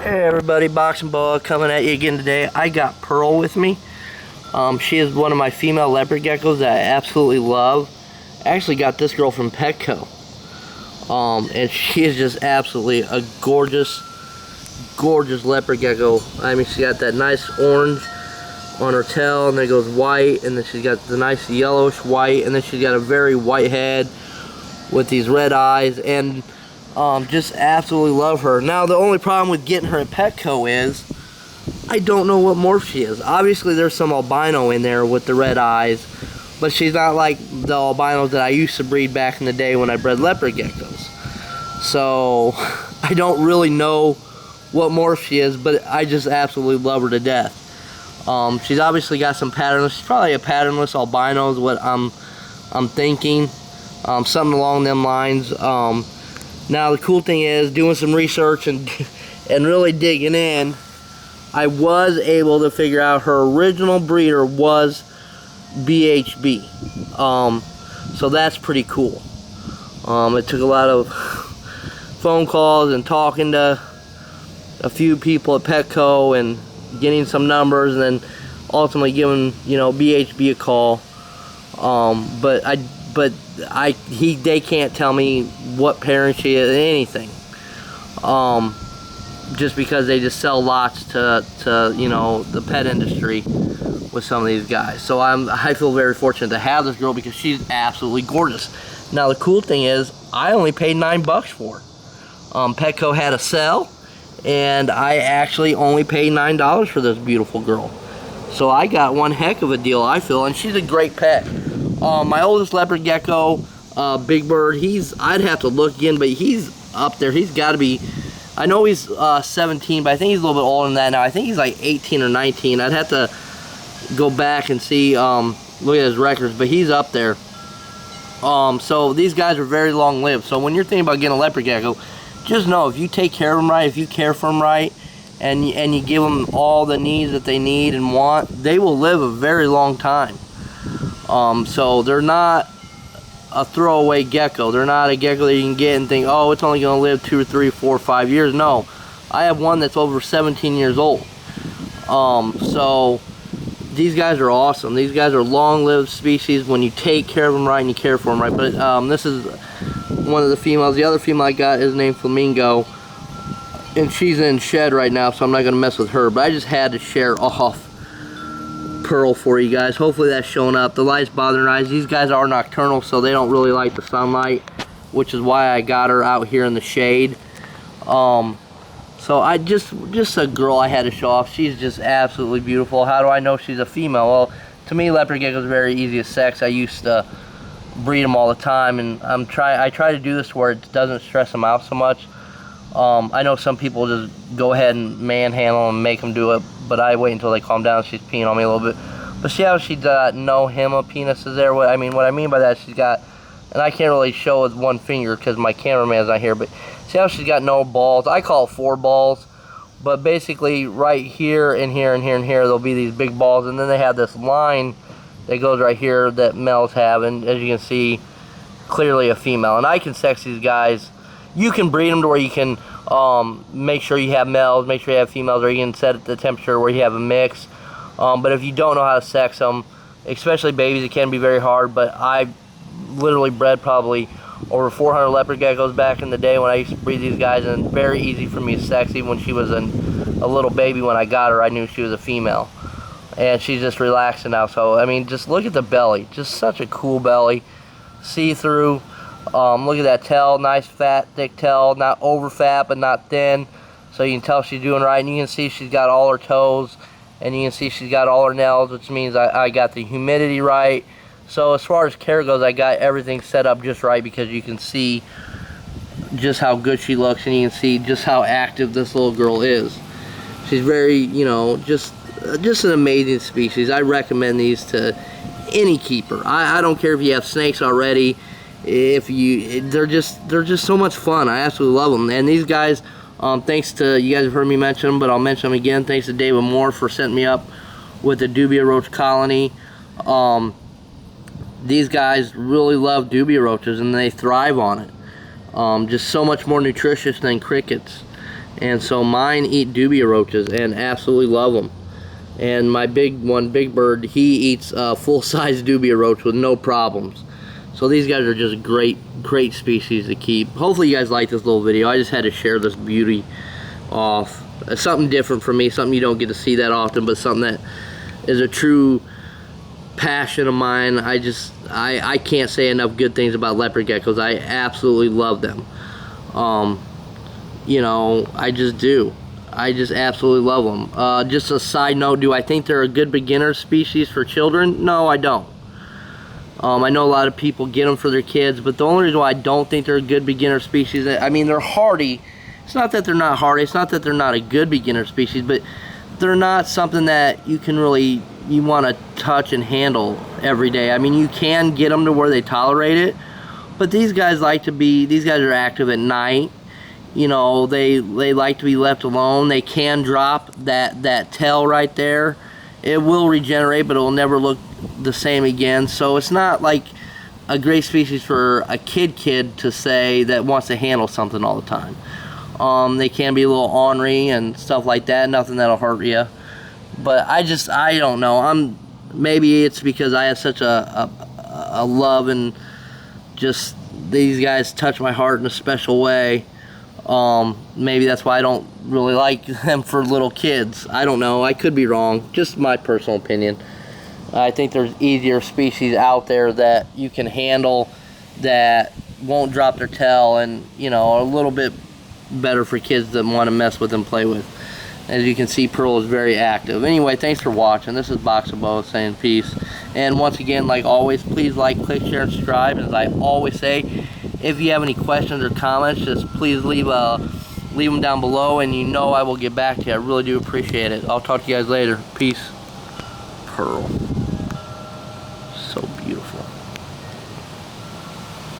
Hey everybody, Boxing Boa coming at you again today. I got Pearl with me. She is one of my female leopard geckos that I absolutely love. I actually got this girl from Petco. And she is just absolutely a gorgeous leopard gecko. I mean, she got that nice orange on her tail, and then it goes white, and then she's got the nice yellowish white, and then she's got a very white head with these red eyes, and just absolutely love her. Now, the only problem with getting her at Petco is I don't know what morph she is. Obviously, there's some albino in there with the red eyes, but she's not like the albinos that I used to breed back in the day when I bred leopard geckos. So, I don't really know what morph she is, but I just absolutely love her to death. She's obviously got some patternless. She's probably a patternless albino is what I'm thinking. Something along them lines. Now the cool thing is, doing some research and really digging in, I was able to figure out her original breeder was BHB. So that's pretty cool. It took a lot of phone calls and talking to a few people at Petco and getting some numbers, and then ultimately giving, you know, BHB a call. They can't tell me what parent she is, anything. Just because they just sell lots to you know, the pet industry with some of these guys. So I feel very fortunate to have this girl because she's absolutely gorgeous. Now the cool thing is, I only paid $9 for her. Petco had a sale, and I actually only paid $9 for this beautiful girl. So I got one heck of a deal, I feel, and she's a great pet. My oldest leopard gecko, Big Bird, I'd have to look again, but he's up there. He's got to be, I know he's 17, but I think he's a little bit older than that now. I think he's like 18 or 19. I'd have to go back and see, look at his records, but he's up there. So these guys are very long-lived. So when you're thinking about getting a leopard gecko, just know, if you take care of them right, if you care for them right, and you give them all the needs that they need and want, they will live a very long time. So they're not a throwaway gecko. They're not a gecko that you can get and think, oh, it's only going to live 2 or 3, 4, or 5 years. No, I have one that's over 17 years old. So these guys are awesome. These guys are long-lived species when you take care of them right and you care for them right. But this is one of the females. The other female I got is named Flamingo, and she's in shed right now, so I'm not going to mess with her. But I just had to share off Pearl for you guys. Hopefully that's showing up. The light's bothering her eyes. These guys are nocturnal, so they don't really like the sunlight, which is why I got her out here in the shade. So I just a girl I had to show off. She's just absolutely beautiful. How do I know she's a female? Well, to me, leopard geckos are very easy to sex. I used to breed them all the time, and I try to do this where it doesn't stress them out so much. I know some people just go ahead and manhandle them and make them do it, but I wait until they calm down. She's peeing on me a little bit. But see how she's got no hemipenises there? What I mean by that, she's got, and I can't really show with one finger because my cameraman's not here, but see how she's got no balls? I call it 4 balls, but basically right here and here and here and here, there'll be these big balls, and then they have this line that goes right here that males have, and as you can see, clearly a female. And I can sex these guys. You can breed them to where you can make sure you have males, make sure you have females, or you can set the temperature where you have a mix. But if you don't know how to sex them, especially babies, it can be very hard. But I literally bred probably over 400 leopard geckos back in the day when I used to breed these guys, and very easy for me to sex. Even when she was a little baby, when I got her, I knew she was a female. And she's just relaxing now. So, I mean, just look at the belly. Just such a cool belly. See-through. Look at that tail, nice fat thick tail, not over fat but not thin, so you can tell she's doing right. And you can see she's got all her toes, and you can see she's got all her nails, which means I got the humidity right. So as far as care goes, I got everything set up just right, because you can see just how good she looks, and you can see just how active this little girl is. She's very, you know, just an amazing species. I recommend these to any keeper. I don't care if you have snakes already. They're just so much fun. I absolutely love them. And these guys, thanks to, you guys have heard me mention them, but I'll mention them again. Thanks to David Moore for setting me up with the dubia roach colony. These guys really love dubia roaches, and they thrive on it. Just so much more nutritious than crickets. And so mine eat dubia roaches and absolutely love them. And my big one, Big Bird, he eats full-size dubia roach with no problems. So these guys are just great species to keep. Hopefully you guys like this little video. I just had to share this beauty off. It's something different for me, something you don't get to see that often, but something that is a true passion of mine. I can't say enough good things about leopard geckos. I absolutely love them. You know, I just do. I just absolutely love them. Just a side note, do I think they're a good beginner species for children? No, I don't. I know a lot of people get them for their kids, but the only reason why I don't think they're a good beginner species, I mean, they're hardy. It's not that they're not hardy, it's not that they're not a good beginner species, but they're not something that you can really, you want to touch and handle every day. I mean, you can get them to where they tolerate it, but these guys are active at night. You know, they like to be left alone. They can drop that tail right there. It will regenerate, but it will never look the same again. So it's not like a great species for a kid to say that wants to handle something all the time. They can be a little ornery and stuff like that. Nothing that'll hurt you. But I don't know. Maybe it's because I have such a love, and just these guys touch my heart in a special way. Maybe that's why I don't really like them for little kids. I don't know. I could be wrong. Just my personal opinion. I think there's easier species out there that you can handle that won't drop their tail, and you know, are a little bit better for kids that want to mess with and play with. As you can see, Pearl is very active. Anyway, thanks for watching. This is Box of Boa saying peace. And once again, like always, please like, click, share, and subscribe. As I always say, if you have any questions or comments, just please leave them down below, and you know I will get back to you. I really do appreciate it. I'll talk to you guys later. Peace. Pearl. So beautiful.